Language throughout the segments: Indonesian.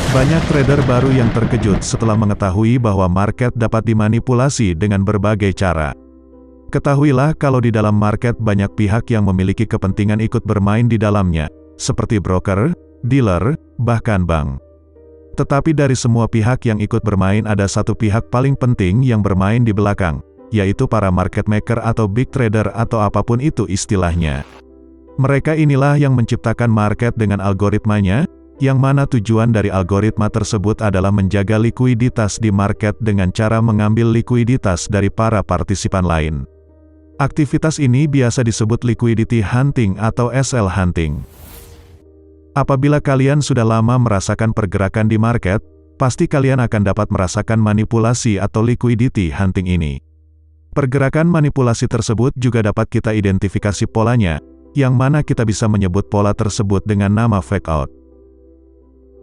Banyak trader baru yang terkejut setelah mengetahui bahwa market dapat dimanipulasi dengan berbagai cara. Ketahuilah kalau di dalam market banyak pihak yang memiliki kepentingan ikut bermain di dalamnya, seperti broker, dealer, bahkan bank. Tetapi dari semua pihak yang ikut bermain ada satu pihak paling penting yang bermain di belakang, yaitu para market maker atau big trader atau apapun itu istilahnya. Mereka inilah yang menciptakan market dengan algoritmanya, yang mana tujuan dari algoritma tersebut adalah menjaga likuiditas di market dengan cara mengambil likuiditas dari para partisipan lain. Aktivitas ini biasa disebut liquidity hunting atau SL hunting. Apabila kalian sudah lama merasakan pergerakan di market, pasti kalian akan dapat merasakan manipulasi atau liquidity hunting ini. Pergerakan manipulasi tersebut juga dapat kita identifikasi polanya, yang mana kita bisa menyebut pola tersebut dengan nama fake out.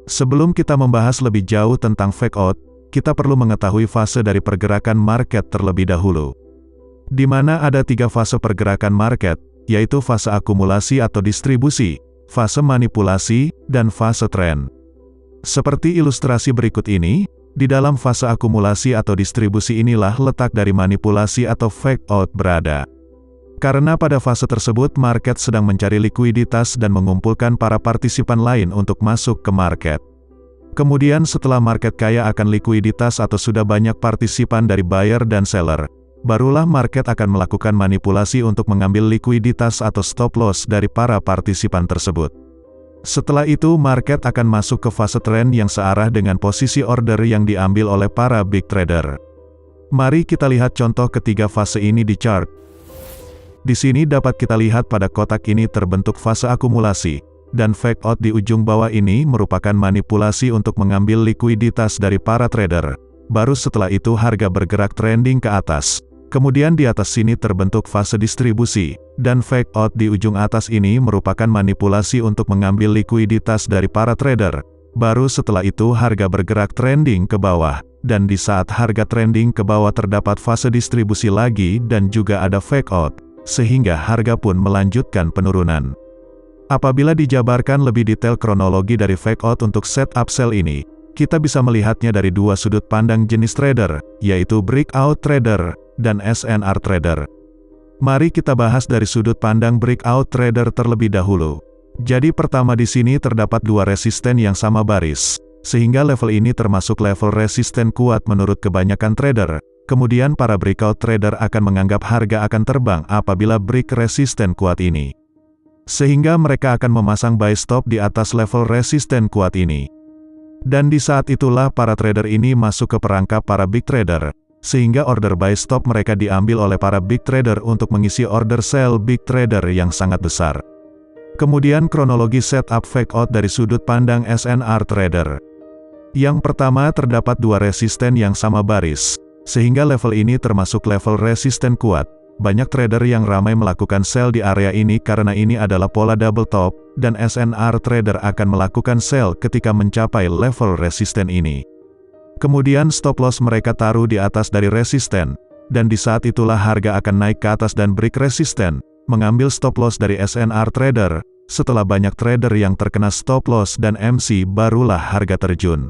Sebelum kita membahas lebih jauh tentang fake out, kita perlu mengetahui fase dari pergerakan market terlebih dahulu. Di mana ada 3 fase pergerakan market, yaitu fase akumulasi atau distribusi, fase manipulasi, dan fase tren. Seperti ilustrasi berikut ini, di dalam fase akumulasi atau distribusi inilah letak dari manipulasi atau fake out berada. Karena pada fase tersebut market sedang mencari likuiditas dan mengumpulkan para partisipan lain untuk masuk ke market. Kemudian setelah market kaya akan likuiditas atau sudah banyak partisipan dari buyer dan seller, barulah market akan melakukan manipulasi untuk mengambil likuiditas atau stop loss dari para partisipan tersebut. Setelah itu market akan masuk ke fase tren yang searah dengan posisi order yang diambil oleh para big trader. Mari kita lihat contoh ketiga fase ini di chart. Di sini dapat kita lihat pada kotak ini terbentuk fase akumulasi, dan fake out di ujung bawah ini merupakan manipulasi untuk mengambil likuiditas dari para trader. Baru setelah itu harga bergerak trending ke atas. Kemudian di atas sini terbentuk fase distribusi, dan fake out di ujung atas ini merupakan manipulasi untuk mengambil likuiditas dari para trader. Baru setelah itu harga bergerak trending ke bawah, dan di saat harga trending ke bawah terdapat fase distribusi lagi dan juga ada fake out, sehingga harga pun melanjutkan penurunan. Apabila dijabarkan lebih detail kronologi dari fake out untuk setup sell ini, kita bisa melihatnya dari 2 sudut pandang jenis trader, yaitu breakout trader dan SNR trader. Mari kita bahas dari sudut pandang breakout trader terlebih dahulu. Jadi pertama di sini terdapat 2 resisten yang sama baris, sehingga level ini termasuk level resisten kuat menurut kebanyakan trader. Kemudian para breakout trader akan menganggap harga akan terbang apabila break resisten kuat ini. Sehingga mereka akan memasang buy stop di atas level resisten kuat ini. Dan di saat itulah para trader ini masuk ke perangkap para big trader, sehingga order buy stop mereka diambil oleh para big trader untuk mengisi order sell big trader yang sangat besar. Kemudian kronologi setup fake out dari sudut pandang SNR trader. Yang pertama terdapat 2 resisten yang sama baris, sehingga level ini termasuk level resisten kuat. Banyak trader yang ramai melakukan sell di area ini karena ini adalah pola double top, dan SNR trader akan melakukan sell ketika mencapai level resisten ini. Kemudian stop loss mereka taruh di atas dari resisten, dan di saat itulah harga akan naik ke atas dan break resisten, mengambil stop loss dari SNR trader. Setelah banyak trader yang terkena stop loss dan MC barulah harga terjun.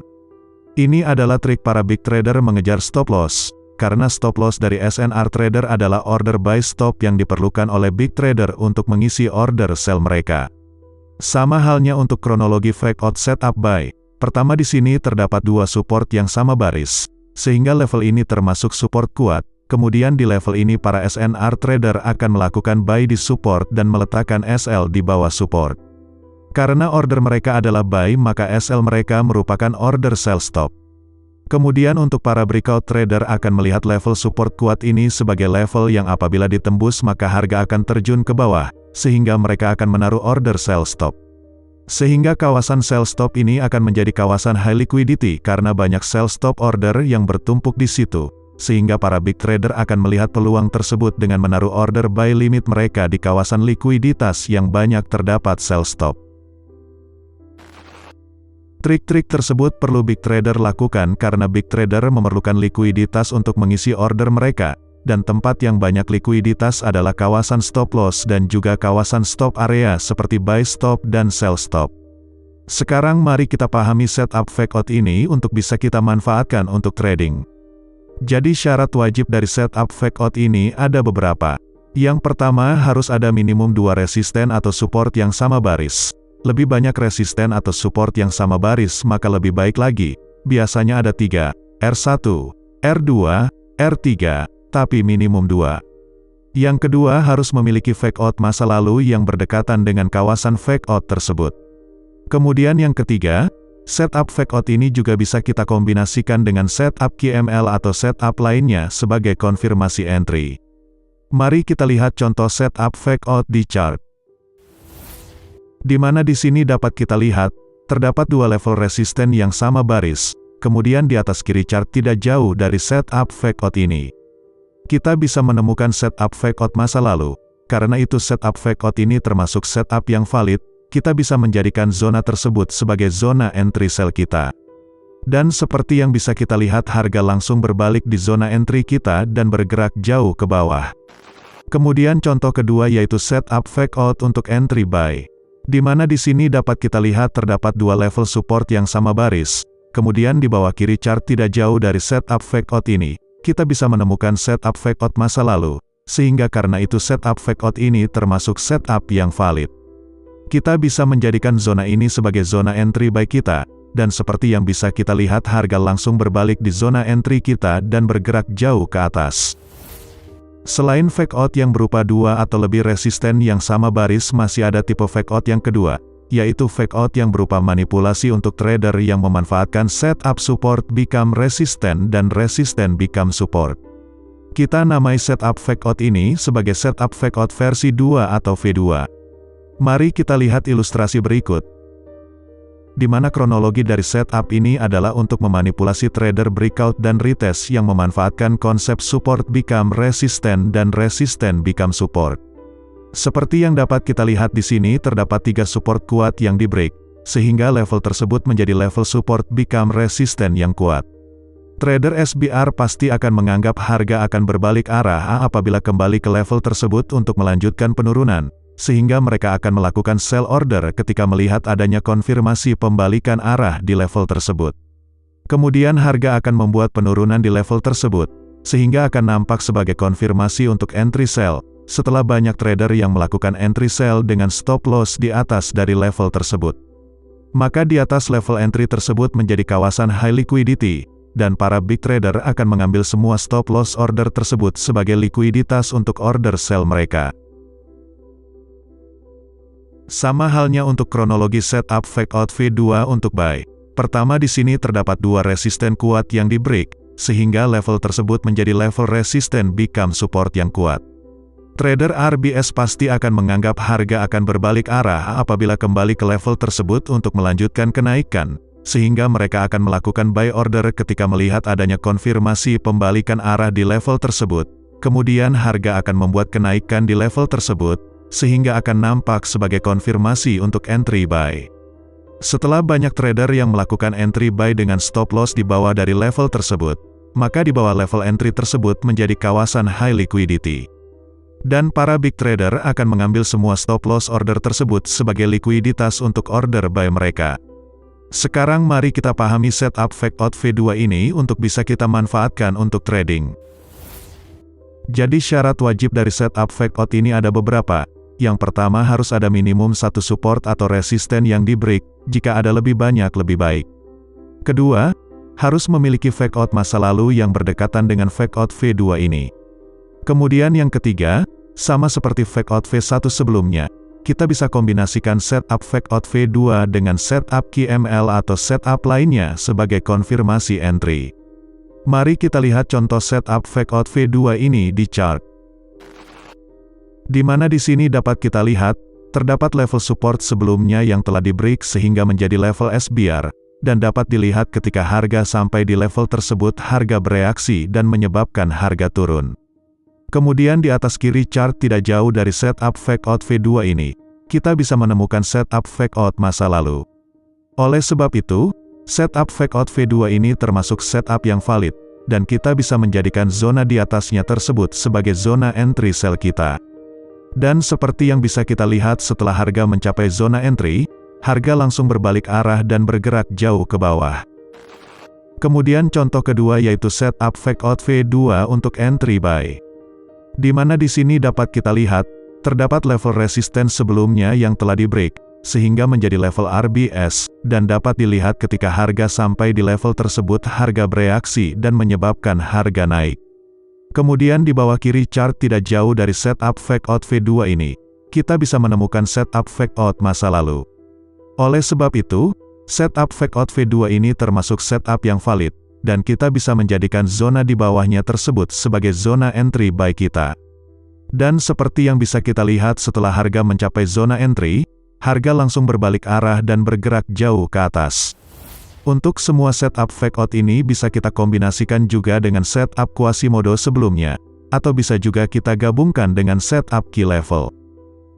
Ini adalah trik para big trader mengejar stop loss. Karena stop loss dari SNR trader adalah order buy stop yang diperlukan oleh big trader untuk mengisi order sell mereka. Sama halnya untuk kronologi fake out setup buy. Pertama di sini terdapat 2 support yang sama baris, sehingga level ini termasuk support kuat. Kemudian di level ini para SNR trader akan melakukan buy di support dan meletakkan SL di bawah support. Karena order mereka adalah buy maka SL mereka merupakan order sell stop. Kemudian untuk para breakout trader akan melihat level support kuat ini sebagai level yang apabila ditembus maka harga akan terjun ke bawah, sehingga mereka akan menaruh order sell stop. Sehingga kawasan sell stop ini akan menjadi kawasan high liquidity karena banyak sell stop order yang bertumpuk di situ, sehingga para big trader akan melihat peluang tersebut dengan menaruh order buy limit mereka di kawasan likuiditas yang banyak terdapat sell stop. Trik-trik tersebut perlu big trader lakukan karena big trader memerlukan likuiditas untuk mengisi order mereka, dan tempat yang banyak likuiditas adalah kawasan stop loss dan juga kawasan stop area seperti buy stop dan sell stop. Sekarang mari kita pahami setup fake out ini untuk bisa kita manfaatkan untuk trading. Jadi syarat wajib dari setup fake out ini ada beberapa. Yang pertama harus ada minimum 2 resisten atau support yang sama baris. Lebih banyak resisten atau support yang sama baris maka lebih baik lagi. Biasanya ada 3, R1, R2, R3, tapi minimum 2. Yang kedua harus memiliki fake out masa lalu yang berdekatan dengan kawasan fake out tersebut. Kemudian yang ketiga, setup fake out ini juga bisa kita kombinasikan dengan setup QML atau setup lainnya sebagai konfirmasi entry. Mari kita lihat contoh setup fake out di chart. Di mana di sini dapat kita lihat, terdapat 2 level resisten yang sama baris, kemudian di atas kiri chart tidak jauh dari setup fake out ini. Kita bisa menemukan setup fake out masa lalu, karena itu setup fake out ini termasuk setup yang valid. Kita bisa menjadikan zona tersebut sebagai zona entry sell kita. Dan seperti yang bisa kita lihat harga langsung berbalik di zona entry kita dan bergerak jauh ke bawah. Kemudian contoh kedua yaitu setup fake out untuk entry buy. Di mana di sini dapat kita lihat terdapat 2 level support yang sama baris. Kemudian di bawah kiri chart tidak jauh dari setup fake out ini, kita bisa menemukan setup fake out masa lalu. Sehingga karena itu setup fake out ini termasuk setup yang valid. Kita bisa menjadikan zona ini sebagai zona entry buy kita, dan seperti yang bisa kita lihat harga langsung berbalik di zona entry kita dan bergerak jauh ke atas. Selain fake out yang berupa 2 atau lebih resisten yang sama baris masih ada tipe fake out yang kedua, yaitu fake out yang berupa manipulasi untuk trader yang memanfaatkan setup support become resisten dan resisten become support. Kita namai setup fake out ini sebagai setup fake out versi 2 atau V2. Mari kita lihat ilustrasi berikut. Di mana kronologi dari setup ini adalah untuk memanipulasi trader breakout dan retest yang memanfaatkan konsep support become resisten dan resisten become support. Seperti yang dapat kita lihat di sini terdapat 3 support kuat yang di break, sehingga level tersebut menjadi level support become resisten yang kuat. Trader SBR pasti akan menganggap harga akan berbalik arah apabila kembali ke level tersebut untuk melanjutkan penurunan. Sehingga mereka akan melakukan sell order ketika melihat adanya konfirmasi pembalikan arah di level tersebut. Kemudian harga akan membuat penurunan di level tersebut, sehingga akan nampak sebagai konfirmasi untuk entry sell, setelah banyak trader yang melakukan entry sell dengan stop loss di atas dari level tersebut. Maka di atas level entry tersebut menjadi kawasan high liquidity, dan para big trader akan mengambil semua stop loss order tersebut sebagai likuiditas untuk order sell mereka. Sama halnya untuk kronologi setup fake out V2 untuk buy. Pertama di sini terdapat 2 resisten kuat yang di break, sehingga level tersebut menjadi level resisten become support yang kuat. Trader RBS pasti akan menganggap harga akan berbalik arah apabila kembali ke level tersebut untuk melanjutkan kenaikan, sehingga mereka akan melakukan buy order ketika melihat adanya konfirmasi pembalikan arah di level tersebut. Kemudian harga akan membuat kenaikan di level tersebut, sehingga akan nampak sebagai konfirmasi untuk entry buy. Setelah banyak trader yang melakukan entry buy dengan stop loss di bawah dari level tersebut, maka di bawah level entry tersebut menjadi kawasan high liquidity. Dan para big trader akan mengambil semua stop loss order tersebut sebagai likuiditas untuk order buy mereka. Sekarang mari kita pahami setup fake out V2 ini untuk bisa kita manfaatkan untuk trading. Jadi syarat wajib dari setup fake out ini ada beberapa. Yang pertama harus ada minimum 1 support atau resisten yang di break, jika ada lebih banyak lebih baik. Kedua, harus memiliki fake out masa lalu yang berdekatan dengan fake out V2 ini. Kemudian yang ketiga, sama seperti fake out V1 sebelumnya, kita bisa kombinasikan setup fake out V2 dengan setup QML atau setup lainnya sebagai konfirmasi entry. Mari kita lihat contoh setup fake out V2 ini di chart. Di mana di sini dapat kita lihat, terdapat level support sebelumnya yang telah di break sehingga menjadi level SBR, dan dapat dilihat ketika harga sampai di level tersebut harga bereaksi dan menyebabkan harga turun. Kemudian di atas kiri chart tidak jauh dari setup fake out V2 ini, kita bisa menemukan setup fake out masa lalu. Oleh sebab itu, setup fake out V2 ini termasuk setup yang valid, dan kita bisa menjadikan zona di atasnya tersebut sebagai zona entry sell kita. Dan seperti yang bisa kita lihat setelah harga mencapai zona entry, harga langsung berbalik arah dan bergerak jauh ke bawah. Kemudian contoh kedua yaitu setup fake out V2 untuk entry buy. Di mana di sini dapat kita lihat, terdapat level resisten sebelumnya yang telah di break, sehingga menjadi level RBS, dan dapat dilihat ketika harga sampai di level tersebut harga bereaksi dan menyebabkan harga naik. Kemudian di bawah kiri chart tidak jauh dari setup fake out V2 ini, kita bisa menemukan setup fake out masa lalu. Oleh sebab itu, setup fake out V2 ini termasuk setup yang valid, dan kita bisa menjadikan zona di bawahnya tersebut sebagai zona entry buy kita. Dan seperti yang bisa kita lihat setelah harga mencapai zona entry, harga langsung berbalik arah dan bergerak jauh ke atas. Untuk semua setup fake out ini bisa kita kombinasikan juga dengan setup Quasimodo sebelumnya, atau bisa juga kita gabungkan dengan setup key level.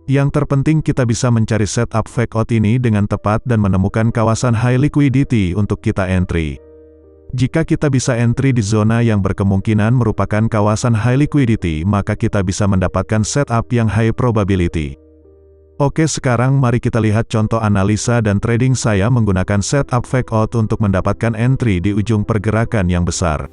Yang terpenting kita bisa mencari setup fake out ini dengan tepat dan menemukan kawasan high liquidity untuk kita entry. Jika kita bisa entry di zona yang berkemungkinan merupakan kawasan high liquidity, maka kita bisa mendapatkan setup yang high probability. Oke, sekarang mari kita lihat contoh analisa dan trading saya menggunakan setup fake out untuk mendapatkan entry di ujung pergerakan yang besar.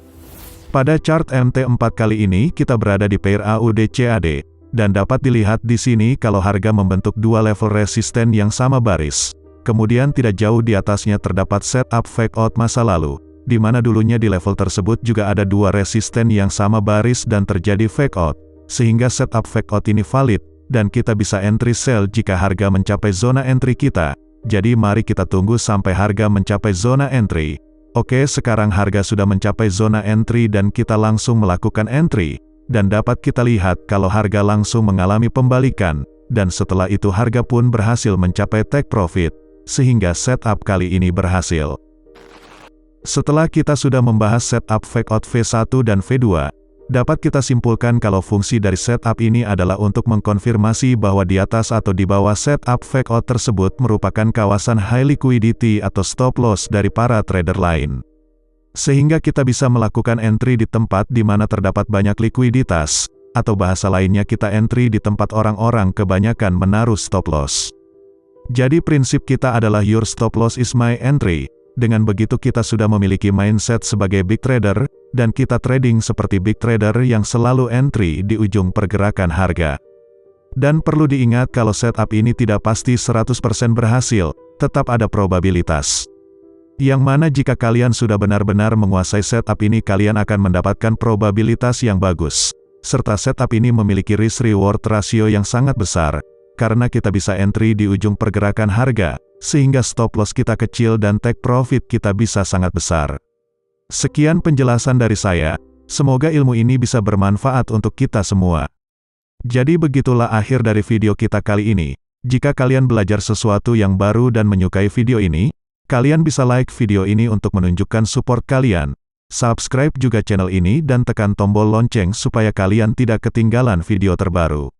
Pada chart MT4 kali ini kita berada di pair AUD-CAD. Dan dapat dilihat di sini kalau harga membentuk dua level resisten yang sama baris. Kemudian tidak jauh di atasnya terdapat setup fake out masa lalu, di mana dulunya di level tersebut juga ada dua resisten yang sama baris dan terjadi fake out, sehingga setup fake out ini valid, dan kita bisa entry sell jika harga mencapai zona entry kita. Jadi mari kita tunggu sampai harga mencapai zona entry. Oke, sekarang harga sudah mencapai zona entry dan kita langsung melakukan entry. Dan dapat kita lihat kalau harga langsung mengalami pembalikan, dan setelah itu harga pun berhasil mencapai take profit, sehingga setup kali ini berhasil. Setelah kita sudah membahas setup fake out V1 dan V2, dapat kita simpulkan kalau fungsi dari setup ini adalah untuk mengkonfirmasi bahwa di atas atau di bawah setup fake out tersebut merupakan kawasan high liquidity atau stop loss dari para trader lain. Sehingga kita bisa melakukan entry di tempat di mana terdapat banyak likuiditas, atau bahasa lainnya kita entry di tempat orang-orang kebanyakan menaruh stop loss. Jadi prinsip kita adalah your stop loss is my entry. Dengan begitu kita sudah memiliki mindset sebagai big trader, dan kita trading seperti big trader yang selalu entry di ujung pergerakan harga. Dan perlu diingat kalau setup ini tidak pasti 100% berhasil, tetap ada probabilitas. Yang mana jika kalian sudah benar-benar menguasai setup ini kalian akan mendapatkan probabilitas yang bagus. Serta setup ini memiliki risk-reward ratio yang sangat besar, karena kita bisa entry di ujung pergerakan harga, sehingga stop loss kita kecil dan take profit kita bisa sangat besar. Sekian penjelasan dari saya, semoga ilmu ini bisa bermanfaat untuk kita semua. Jadi begitulah akhir dari video kita kali ini. Jika kalian belajar sesuatu yang baru dan menyukai video ini, kalian bisa like video ini untuk menunjukkan support kalian. Subscribe juga channel ini dan tekan tombol lonceng supaya kalian tidak ketinggalan video terbaru.